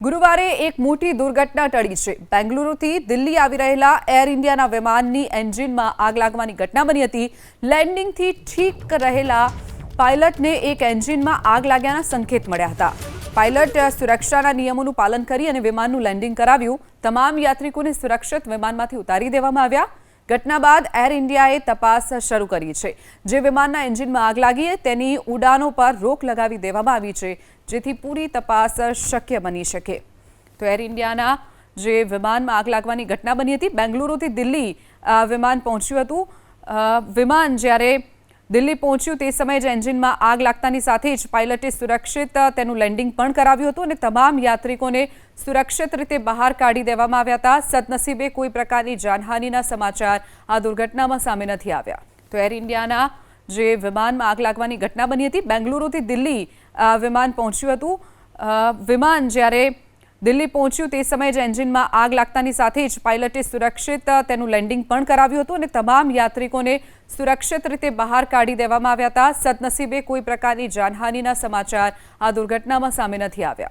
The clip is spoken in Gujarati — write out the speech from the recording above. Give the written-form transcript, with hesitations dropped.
ગુરુવારે એક મોટી દુર્ઘટના ટળી છે। બેંગલુરુથી દિલ્હી આવી રહેલા એર ઇન્ડિયાના વિમાનની એન્જિનમાં આગ લાગવાની ઘટના બની હતી। લેન્ડિંગથી ઠીક રહેલા પાયલટને એક એન્જિનમાં આગ લાગ્યાના સંકેત મળ્યા હતા। પાયલટ સુરક્ષાના નિયમોનું પાલન કરી અને વિમાનનું લેન્ડિંગ કરાવ્યું। તમામ યાત્રિકોને સુરક્ષિત વિમાનમાંથી ઉતારી દેવામાં આવ્યા। ઘટના બાદ એર ઇન્ડિયાએ તપાસ શરૂ કરી છે। જે વિમાનના એન્જિનમાં આગ લાગી તેની ઉડાનો પર રોક લગાવી દેવામાં આવી છે, જેથી પૂરી તપાસ શક્ય બની શકે। તો એર ઇન્ડિયાના જે વિમાનમાં આગ લાગવાની ઘટના બની હતી, બેંગલુરુથી દિલ્હી વિમાન પહોંચ્યું હતું। વિમાન જ્યારે દિલ્હી પહોંચ્યું તે સમયે જ એન્જિનમાં આગ લાગતાની સાથે જ પાયલટે સુરક્ષિત તેનું લેન્ડિંગ પણ કરાવ્યું હતું અને તમામ યાત્રિકોને સુરક્ષિત રીતે બહાર કાઢી દેવામાં આવ્યા હતા। સદનસીબે કોઈ પ્રકારની જાનહાનિના સમાચાર આ દુર્ઘટનામાં સામે નથી આવ્યા। તો એર ઇન્ડિયાના જે વિમાનમાં આગ લાગવાની ઘટના બની હતી, બેંગલુરુથી દિલ્હી વિમાન પહોંચ્યું હતું। વિમાન જ્યારે દિલ્હી પહોંચ્યું તે સમયે જ એન્જિનમાં આગ લાગતાની સાથે જ પાયલટે સુરક્ષિત તેનું લેન્ડિંગ પણ કરાવ્યું હતું અને તમામ યાત્રિકોને સુરક્ષિત રીતે બહાર કાઢી દેવામાં આવ્યા હતા। સદનસીબે કોઈ પ્રકારની જાનહાનિના સમાચાર આ દુર્ઘટનામાં સામે નથી આવ્યા।